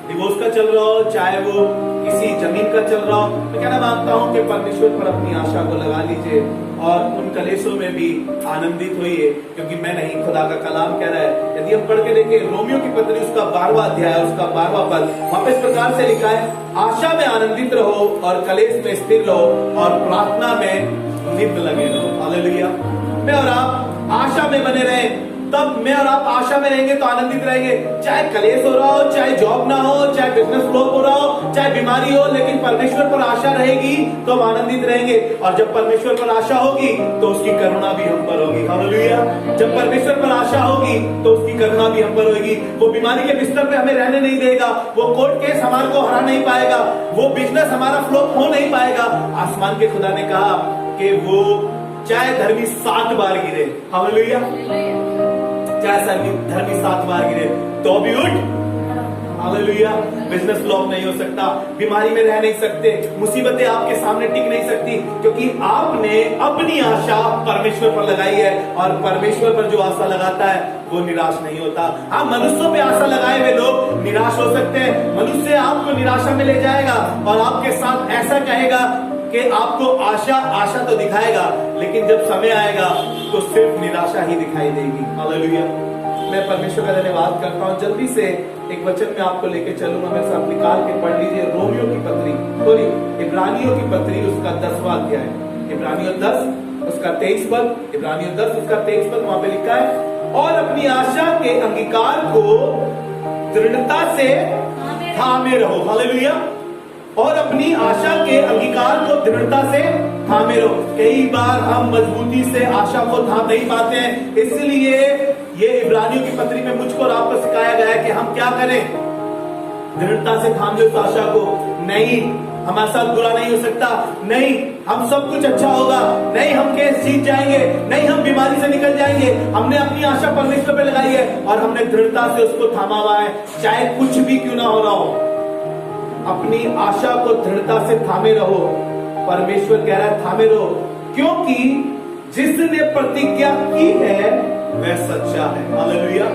डिवोर्स का चल रहा हो, चाहे वो किसी जमीन का चल रहा हो, मैं कहना मांगता हूँ कि परमेश्वर पर अपनी आशा को लगा लीजिए और उन कलेशों में भी आनंदित होइए, क्योंकि मैं नहीं, खुदा का कलाम कह रहा है। यदि हम पढ़ के देखें रोमियो की पत्री उसका 12वां अध्याय उसका 12वां पद, वहां पे इस प्रकार से लिखा है, आशा में आनंदित रहो और कलेश में स्थिर रहो और प्रार्थना में नित्य लगे रहो। हालेलुया। मैं और आप आशा में बने रहे, तब मैं और आप आशा में रहेंगे तो आनंदित रहेंगे। चाहे कलेश हो रहा हो, चाहे जॉब ना हो, चाहे बिजनेस फ्लॉप हो रहा हो, चाहे बीमारी हो, लेकिन परमेश्वर पर आशा रहेगी तो हम आनंदित रहेंगे। और जब परमेश्वर पर आशा होगी तो उसकी करुणा भी हम पर होगी। हालेलुया। जब परमेश्वर पर आशा होगी तो उसकी करुणा भी हम पर होगी। वो बीमारी के बिस्तर पे हमें रहने नहीं देगा, वो कोर्ट केस हमारे को हरा नहीं पाएगा, वो बिजनेस हमारा फ्लॉप हो नहीं पाएगा। आसमान के खुदा ने कहा कि वो चाहे धर्मी 7 बार गिरे, हालेलुया, चाहे धर्मी 7 बार गिरे तो भी उठ, हालेलुया। बिजनेस फ्लॉप नहीं हो सकता, बीमारी में रह नहीं सकते, मुसीबतें आपके सामने टिक नहीं सकती, क्योंकि आपने अपनी आशा परमेश्वर पर लगाई है और परमेश्वर पर जो आशा लगाता है वो निराश नहीं होता। आप मनुष्यों पे आशा लगाए हुए लोग निराश हो सकते हैं, मनुष्य आपको निराशा में ले जाएगा और आपके साथ ऐसा कहेगा कि आपको आशा तो दिखाएगा, लेकिन जब समय आएगा तो सिर्फ निराशा ही दिखाई देगी। हालेलुया। मैं परमेश्वर का धन्यवाद करता हूँ। जल्दी से एक वचन में आपको लेके चलूंगा, मेरे साथ निकाल के पढ़ लीजिए रोमियो की पत्री, सॉरी इब्रानियों की पत्री उसका 10वां अध्याय, इब्रानियों 10 उसका 23 पद, इब्रानियों 10 उसका 23 पद, वहां पे लिखा है, और अपनी आशा के अंगीकार को दृढ़ता से थामे रहो। हालेलुया। और अपनी आशा के अंगीकार को दृढ़ता से थामे रहो। कई बार हम मजबूती से आशा को थाम नहीं पाते हैं, इसलिए ये इब्रानियों की पत्री में मुझको और आपको सिखाया गया है कि हम क्या करें, दृढ़ता से थाम लो उस आशा को। नहीं, हमारे साथ बुरा नहीं हो सकता, नहीं हम सब कुछ अच्छा होगा, नहीं हम केस जीत जाएंगे, नहीं हम बीमारी से निकल जाएंगे। हमने अपनी आशा परमेश्वर पे लगाई है और हमने दृढ़ता से उसको थामा हुआ है, चाहे कुछ भी क्यों ना हो रहा हो। अपनी आशा को दृढ़ता से थामे रहो। परमेश्वर कह रहा है थामे रहो, क्योंकि जिसने प्रतिज्ञा की है वह सच्चा है। हालेलुया।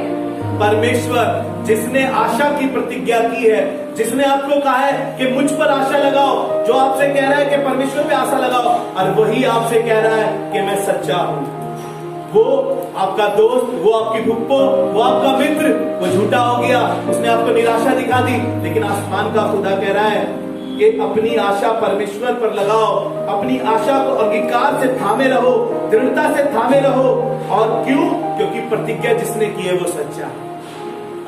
परमेश्वर जिसने आशा की प्रतिज्ञा की है, जिसने आपको कहा है कि मुझ पर आशा लगाओ, जो आपसे कह रहा है कि परमेश्वर पे आशा लगाओ, और वही आपसे कह रहा है कि मैं सच्चा हूं। वो आपका दोस्त, वो आपकी फुप्पो, वो आपका मित्र, वो झूठा हो गया, उसने आपको निराशा दिखा दी, लेकिन आसमान का खुदा कह रहा है कि अपनी आशा परमेश्वर पर लगाओ, अपनी आशा को अंगीकार से थामे रहो, दृढ़ता से थामे रहो। और क्यों? क्योंकि प्रतिज्ञा जिसने की है वो सच्चा है।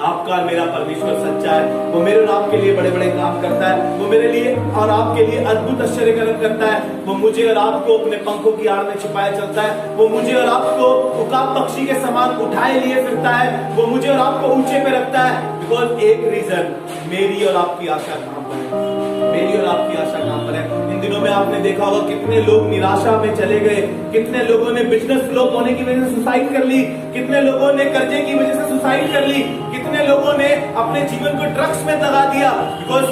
आपका और मेरा परमेश्वर सच्चा है, वो मेरे और आपके लिए बड़े बड़े काम करता है, वो मेरे लिए और आपके लिए अद्भुत आश्चर्य कर्म करता है, वो मुझे और आपको अपने पंखों की आड़ में छिपाए चलता है, वो मुझे और आपको उकाब पक्षी के समान उठाए लिए फिरता है, वो मुझे और आपको ऊंचे पे रखता है। बिकॉज एक रीजन, मेरी और आपकी आशा कहां पर है, मेरी और आपकी आशा कहां पर है। इन दिनों में आपने देखा होगा कितने लोग निराशा में चले गए, कितने लोगों ने बिजनेस फ्लॉप होने की वजह से सुसाइड कर ली, कितने लोगों ने कर्जे की वजह से सुसाइड कर ली, कितने लोगों ने अपने जीवन को ड्रग्स में लगा दिया। बिकॉज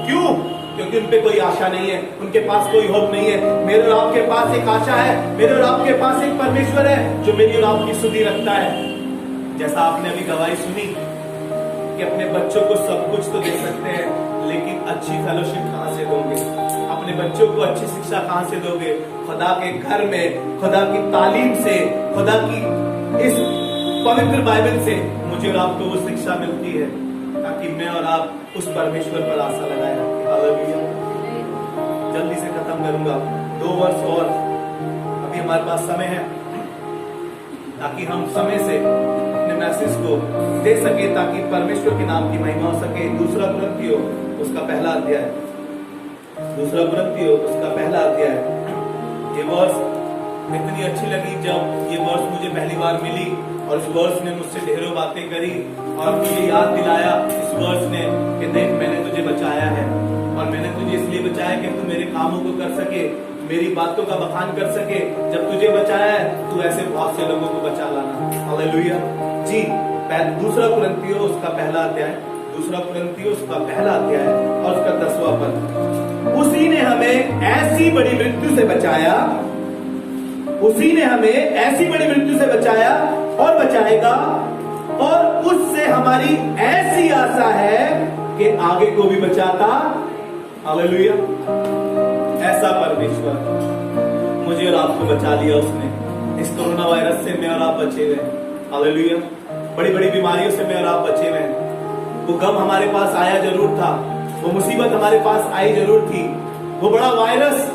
क्यों? क्योंकि उन पे कोई आशा नहीं है, उनके पास कोई होप नहीं है। मेरे और आपके पास एक आशा है, मेरे और आपके पास एक परमेश्वर है जो मेरी और आपकी सुधि रखता है। जैसा आपने अभी गवाही सुनी कि अपने बच्चों को सब कुछ तो दे सकते हैं, लेकिन अच्छी फेलोशिप कहां से दोगे, अपने बच्चों को अच्छी शिक्षा कहां से दोगे? खुदा के घर में, खुदा की तालीम से, खुदा की इस पवित्र बाइबल से मुझे और आपको वो शिक्षा मिलती है। ताकि मैं और आप उस परमेश्वर पर आशा लगाए रखें। हालेलुया। जल्दी से खत्म करूंगा, 2 वर्ष और अभी हमारे पास समय है, ताकि हम समय से अपने मैसेज को दे सके, ताकि परमेश्वर के नाम की महिमा हो सके। दूसरा कुरिन्थियों उसका पहला अध्याय, दूसरा कुरिन्थियों उसका पहला अध्याय। ये वर्ष इतनी अच्छी लगी जब ये वर्ष मुझे पहली बार मिली, और इस वर्ष ने मुझसे ढेरों बातें करी और मुझे याद दिलाया इस वर्ष ने कि देख, मैंने तुझे बचाया है, और मैंने तुझे इसलिए बचाया कि तू मेरे कामों को कर सके, मेरी बातों का बखान कर सके। जब तुझे बचाया है, तू ऐसे बहुत से लोगों को बचा लाना। हालेलुया जी। दूसरा कुरिन्थियों उसका पहला अध्याय, दूसरा कुरिन्थियों उसका पहला अध्याय और उसका 10वां पद। उसी ने हमें ऐसी बड़ी मृत्यु से बचाया, उसी ने हमें ऐसी बड़ी मृत्यु से बचाया और बचाएगा, और उससे हमारी ऐसी आशा है कि आगे को भी बचाता। हालेलुया। ऐसा परमेश्वर मुझे और आपको बचा लिया उसने। इस कोरोना वायरस से मैं और आप बचे हुए हैं। हालेलुया। बड़ी बड़ी बीमारियों से मैं और आप बचे हुए हैं। वो गम हमारे पास आया जरूर था, वो मुसीबत हमारे पास आई जरूर थी, वो बड़ा वायरस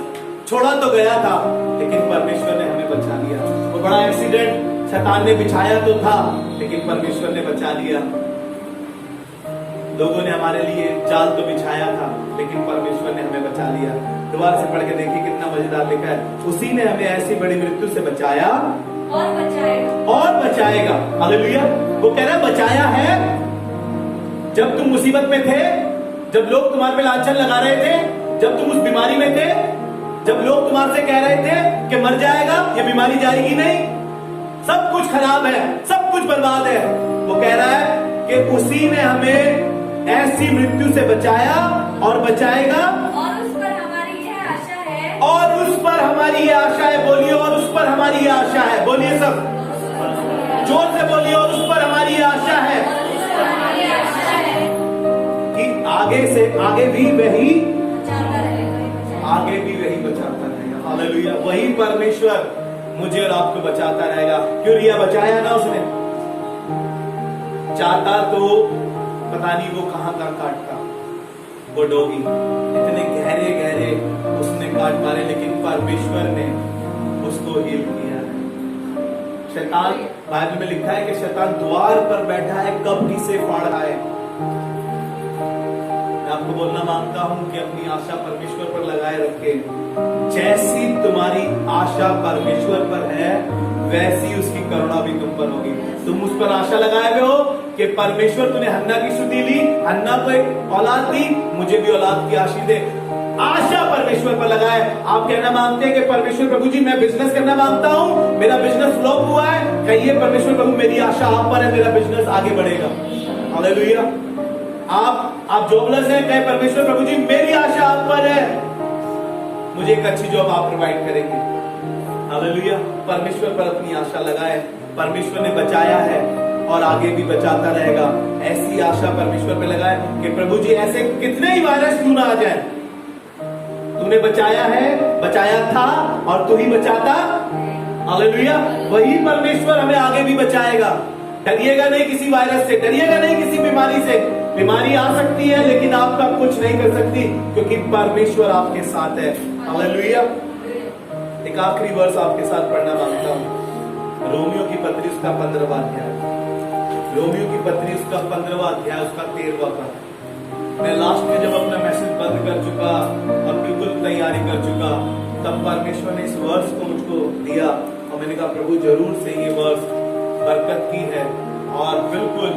छोड़ा तो गया था, लेकिन परमेश्वर ने हमें बचा लिया। वो बड़ा एक्सीडेंट शैतान ने बिछाया तो था, लेकिन परमेश्वर ने बचा लिया। लोगों ने हमारे लिए जाल तो बिछाया था, लेकिन परमेश्वर ने हमें बचा लिया। दोबारा से पढ़ के देखिए कितना मजेदार लिखा है। उसी ने हमें ऐसी बड़ी मृत्यु से बचाया और बचाएगा। हालेलुया। वो कह रहा है बचाया है। जब तुम मुसीबत में थे, जब लोग तुम्हारे पे लांछन लगा रहे थे, जब तुम उस बीमारी में थे, जब लोग तुम्हारे से कह रहे थे कि मर जाएगा, ये बीमारी जाएगी नहीं, सब कुछ खराब है, सब कुछ बर्बाद है, वो कह रहा है कि उसी ने हमें ऐसी मृत्यु से बचाया और बचाएगा, और उस पर हमारी यह आशा है, और उस पर हमारी ये आशा है। बोलिए, और उस पर हमारी ये आशा है। बोलिए सब जोर से बोलिए, और उस पर हमारी ये आशा है कि आगे से आगे भी वही बचाता रहेगा। हालेलुया। वही परमेश्वर मुझे और आपको बचाता रहेगा। क्यों लिया? बचाया ना उसने। चाहता तो पता नहीं वो कहां का काटता, वो डोगी इतने गहरे गहरे उसने काट मारे, लेकिन परमेश्वर ने उसको हील किया है। शैतान, बाइबल में लिखा है कि शैतान द्वार पर बैठा है, कब किसे फाड़ आए। मैं आपको बोलना मांगता हूं कि अपनी आशा परमेश्वर पर लगाए रखे। जैसी तुम्हारी आशा परमेश्वर पर है, वैसी उसकी करुणा भी तुम पर होगी। तुम उस पर आशा लगाए हुए हो कि परमेश्वर, तूने हन्ना की स्तुति ली, हन्ना को एक औलाद दी, मुझे भी औलाद की आशीष दे। आशा परमेश्वर पर लगाए। आप कहना मांगते हैं कि परमेश्वर प्रभु जी, मैं बिजनेस करना मांगता हूं, मेरा बिजनेस फ्लॉप हुआ है। कहिए, परमेश्वर प्रभु मेरी आशा आप पर है, मेरा बिजनेस आगे बढ़ेगा। हालेलुया। आप जॉबलेस हैं, कहे परमेश्वर प्रभु जी मेरी आशा आप पर है, मुझे एक अच्छी जॉब आप प्रोवाइड करेंगे। हालेलुया। परमेश्वर पर अपनी आशा लगाए। परमेश्वर ने बचाया है और आगे भी बचाता रहेगा। ऐसी आशा परमेश्वर पे लगाए कि प्रभु जी ऐसे कितने ही वायरस क्यों ना आ जाए, तूने बचाया है, बचाया था और तू ही बचाता। हालेलुया। वही परमेश्वर हमें आगे भी बचाएगा। डरिएगा नहीं किसी वायरस से, डरिएगा नहीं किसी बीमारी से। बीमारी आ सकती है, लेकिन आपका कुछ नहीं कर सकती, क्योंकि परमेश्वर आपके साथ है। हालेलुया। एक आखिरी वर्ष आपके साथ पढ़ना मांगता हूं। रोमियो की पत्री उसका 15वां अध्याय, रोमियो की पत्री उसका 15वां अध्याय, उसका 13वां पद। मैं लास्ट में जब अपना मैसेज बंद कर चुका और बिल्कुल तैयारी कर चुका, तब परमेश्वर ने इस वर्ष को मुझको दिया और मैंने कहा प्रभु जरूर से ये वर्ष बरकत की है और बिल्कुल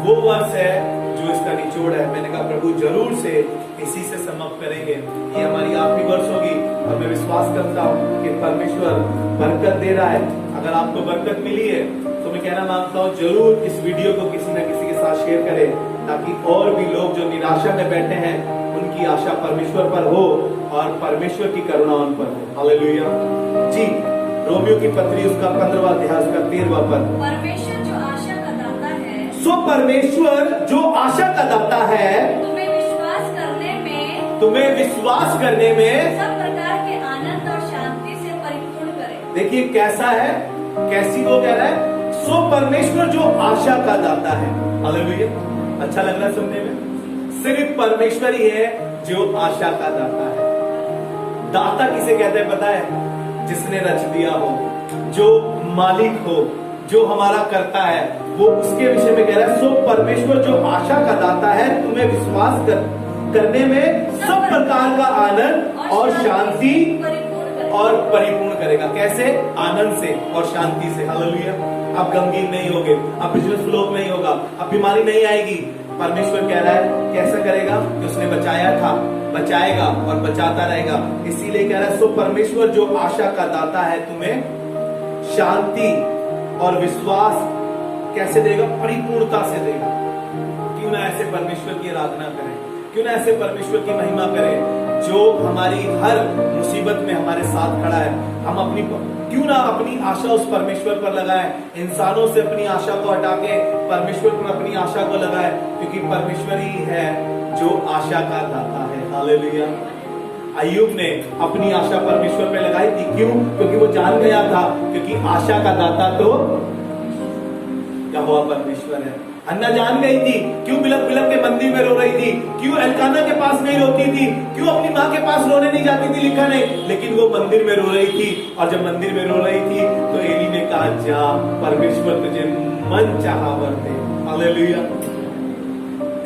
वो वर्ष है जो इसका निचोड़ है। मैंने कहा प्रभु जरूर से इसी से समाप्त करेंगे। ये हमारी आखिरी वर्ष होगी और मैं विश्वास करता हूँ कि परमेश्वर बरकत दे रहा है। अगर आपको बरकत मिली है तो मैं कहना मांगता हूँ जरूर इस वीडियो को किसी न किसी के साथ शेयर करें, ताकि और भी लोग जो निराशा में बैठे हैं उनकी आशा परमेश्वर पर हो और परमेश्वर की करुणा उन पर हो। हालेलुया जी। रोमियो की पत्री उसका 15वां अध्याय उसका 13वां पद। परमेश्वर जो आशा का दाता है, सो परमेश्वर जो आशा का दाता है, तुम्हें विश्वास करने में सब प्रकार के आनंद और शांति से परिपूर्ण करे। देखिए कैसा है, कैसी वो कह रहा है, सो परमेश्वर जो आशा का दाता है। हालेलुया। अच्छा लग रहा है सुनने में? सिर्फ परमेश्वर ही है जो आशा का दाता है। दाता किसे कहते हैं पता है? जिसने रच दिया हो, जो मालिक हो, जो हमारा करता है, वो उसके विषय में कह रहा है। सो परमेश्वर जो आशा का दाता है, तुम्हें विश्वास करने में सब प्रकार का आनंद और शांति और परिपूर्ण करेगा। कैसे? आनंद से और शांति से। हालेलुया। अब गमगीन नहीं होगे, अब बिजनेस फ्लो नहीं होगा, अब बीमारी नहीं आएगी। परमेश्वर कह रहा है कैसा करेगा? कि उसने बचाया था, बचाएगा और बचाता रहेगा। इसीलिए कह रहा है सो परमेश्वर जो आशा का दाता है, तुम्हें शांति और विश्वास कैसे देगा? परिपूर्णता से देगा। क्यों ना ऐसे परमेश्वर की आराधना करें, क्यों ना ऐसे परमेश्वर की महिमा करें जो हमारी हर मुसीबत में हमारे साथ खड़ा है। हम क्यों ना अपनी आशा उस परमेश्वर पर लगाएं, इंसानों से अपनी आशा को हटा के परमेश्वर पर अपनी आशा को लगाएं, क्योंकि परमेश्वर ही है जो आशा का दाता है। हालेलुया। अय्यूब ने अपनी आशा परमेश्वर पे लगाई थी। क्यों? क्योंकि वो जान गया था क्योंकि आशा का दाता तो यहोवा परमेश्वर है। अन्ना जान गई थी क्यों बिलक बिलक के मंदिर में रो रही थी, क्यों एल्काना के पास नहीं रोती थी, क्यों अपनी माँ के पास रोने नहीं जाती थी, लिखा नहीं, लेकिन वो मंदिर में रो रही थी। और जब मंदिर में रो रही थी तो एली ने कहा जा, परमेश्वर तुझे मन चाहा वर दे। हालेलुया।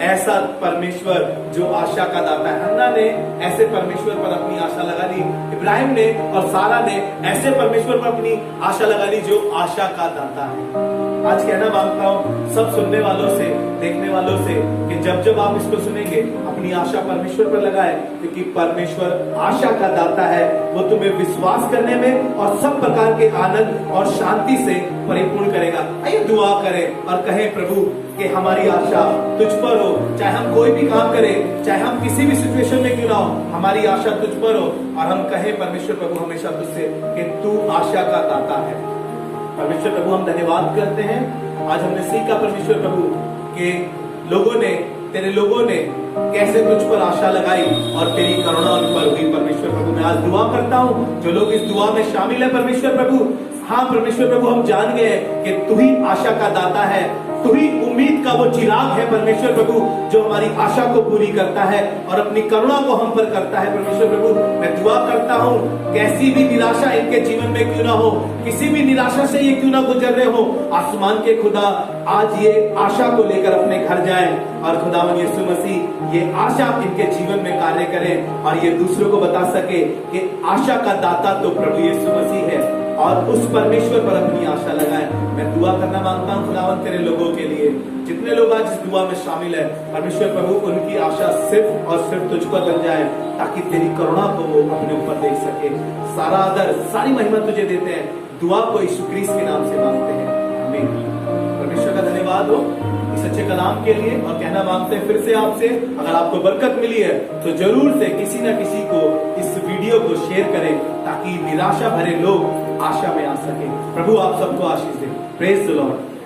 ऐसा परमेश्वर जो आशा का दाता है। हन्ना ने ऐसे परमेश्वर पर अपनी आशा लगा ली, इब्राहिम ने और सारा ने ऐसे परमेश्वर पर अपनी आशा लगा ली जो आशा का दाता है। आज कहना मांगता हूं सब सुनने वालों से, देखने वालों से, कि जब जब आप इसको सुनेंगे अपनी आशा परमेश्वर पर लगाए, क्योंकि परमेश्वर आशा का दाता है। वो तुम्हें विश्वास करने में और सब प्रकार के आनंद और शांति से परिपूर्ण करेगा। आइए दुआ करें और कहें प्रभु कि हमारी आशा तुझ पर हो। चाहे हम कोई भी काम करें, चाहे हम किसी भी सिचुएशन में क्यों ना हो, हमारी आशा तुझ पर हो। और हम कहें परमेश्वर प्रभु हमेशा तुझसे कि तू आशा का दाता है। परमेश्वर प्रभु हम धन्यवाद करते हैं। आज हमने सीखा परमेश्वर प्रभु के तेरे लोगों ने कैसे तुझ पर आशा लगाई और तेरी करुणा उन पर हुई। परमेश्वर प्रभु मैं आज दुआ करता हूँ जो लोग इस दुआ में शामिल है परमेश्वर प्रभु, हाँ परमेश्वर प्रभु हम जान गए कि तू ही आशा का दाता है, तू ही उम्मीद का वो चिराग है परमेश्वर प्रभु, जो हमारी आशा को पूरी करता है और अपनी करुणा को हम पर करता है। परमेश्वर प्रभु मैं दुआ करता हूँ कैसी भी निराशा इनके जीवन में क्यों ना हो, किसी भी निराशा से ये क्यों ना गुजर रहे हो, आसमान के खुदा आज ये आशा को लेकर अपने घर जाए और खुदावन यीशु मसीह ये आशा इनके जीवन में कार्य करे और ये दूसरों को बता सके कि आशा का दाता तो प्रभु यीशु मसीह है और उस परमेश्वर पर अपनी आशा लगाए। मैं दुआ करना मांगता हूँ खुदावन तेरे लोगों के लिए, जितने लोग आज इस दुआ में शामिल है परमेश्वर प्रभु उनकी आशा सिर्फ और सिर्फ तुझ पर बन जाए, ताकि तेरी करुणा को वो अपने ऊपर देख सके। सारा आदर सारी महिमा तुझे देते हैं, दुआ को यीशु क्रिस्त के नाम से मांगते हैं, आमीन। परमेश्वर का धन्यवाद हो इस अच्छे कलाम के लिए। और कहना मांगते हैं फिर से आपसे, अगर आपको बरकत मिली है तो जरूर से किसी न किसी को इस वीडियो को शेयर करें, ताकि निराशा भरे लोग आशा में आ सके। प्रभु आप सबको आशीष दे। Praise the Lord.